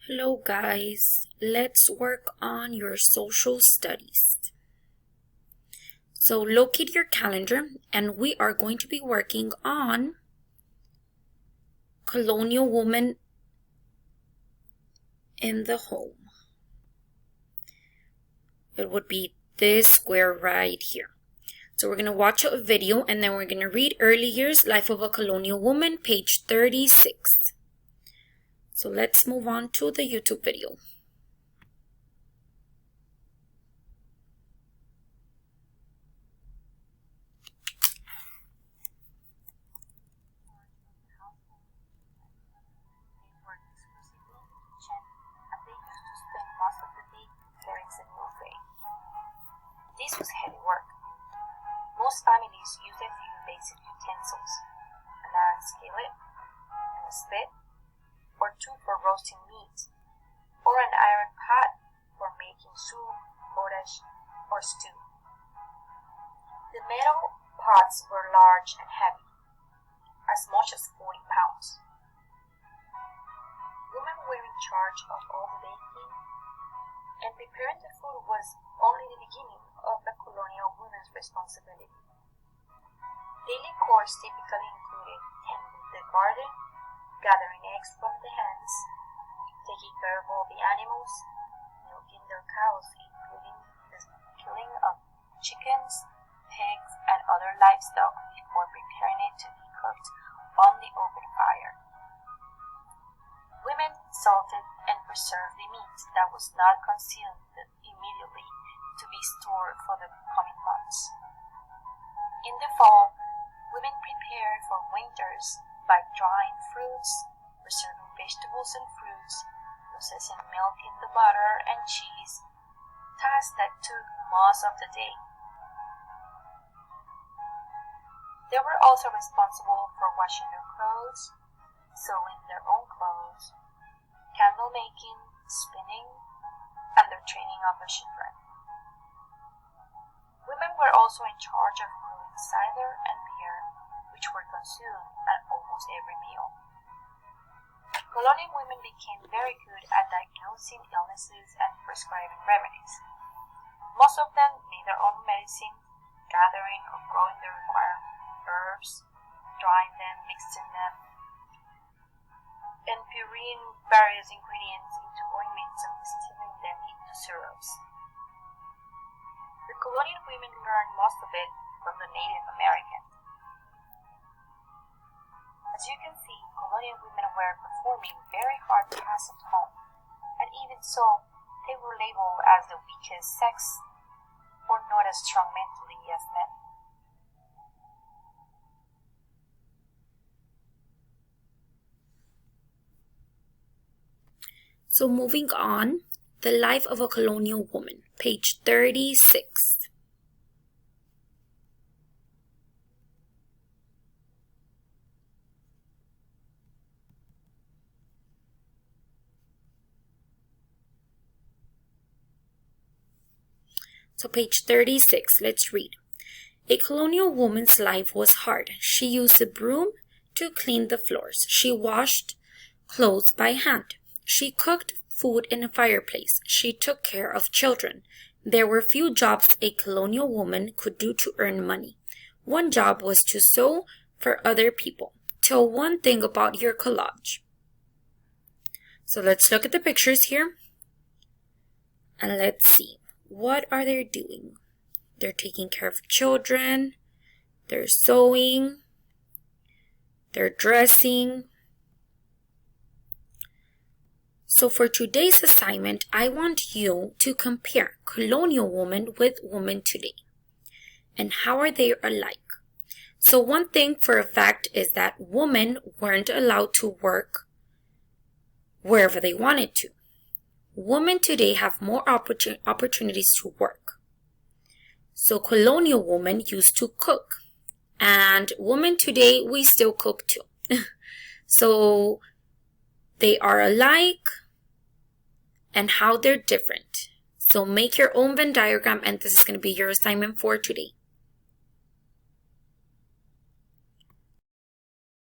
Hello guys, let's work on your social studies. So locate your calendar and we are going to be working on colonial woman in the home. It would be this square right here. So we're going to watch a video and then we're going to read Early Years, Life of a Colonial Woman, page 36. So let's move on to the YouTube video. This was heavy work. Most families used a few basic utensils, an iron skillet, and a spit, or two for roasting meat, or an iron pot for making soup, potash, or stew. The metal pots were large and heavy, as much as 40 pounds. Women were in charge of all the baking, and preparing the food was only the beginning of the colonial woman's responsibility. Daily chores typically included tending the garden, gathering eggs from the hens, taking care of all the animals, milking their cows, including the killing of chickens, pigs, and other livestock before preparing it to be cooked on the open fire. Women salted and preserved the meat that was not consumed immediately to be stored for the coming months. In the fall, women prepared for winters by drying fruits, preserving vegetables and fruits, processing milk into butter and cheese, tasks that took most of the day. They were also responsible for washing their clothes, sewing their own clothes, candle making, spinning, and the training of the children. Women were also in charge of brewing cider and beer, which were consumed at almost every meal. Colonial women became very good at diagnosing illnesses and prescribing remedies. Most of them made their own medicine, gathering or growing the required herbs, drying them, mixing them, and pureeing various ingredients into ointments and distilling them into syrups. The colonial women learned most of it from the Native Americans. As you can see, colonial women were performing very hard tasks at home, and even so, they were labeled as the weakest sex, or not as strong mentally as men. So moving on, The Life of a Colonial Woman, page 36. So page 36, let's read. A colonial woman's life was hard. She used a broom to clean the floors. She washed clothes by hand. She cooked food in a fireplace. She took care of children. There were few jobs a colonial woman could do to earn money. One job was to sew for other people. Tell one thing about your collage. So let's look at the pictures here. And let's see. What are they doing? They're taking care of children. They're sewing. They're dressing. So for today's assignment, I want you to compare colonial woman with women today. And how are they alike? So one thing for a fact is that women weren't allowed to work wherever they wanted to. Women today have more opportunities to work. So colonial women used to cook. And women today, we still cook too. So they are alike and how they're different. So make your own Venn diagram and this is going to be your assignment for today.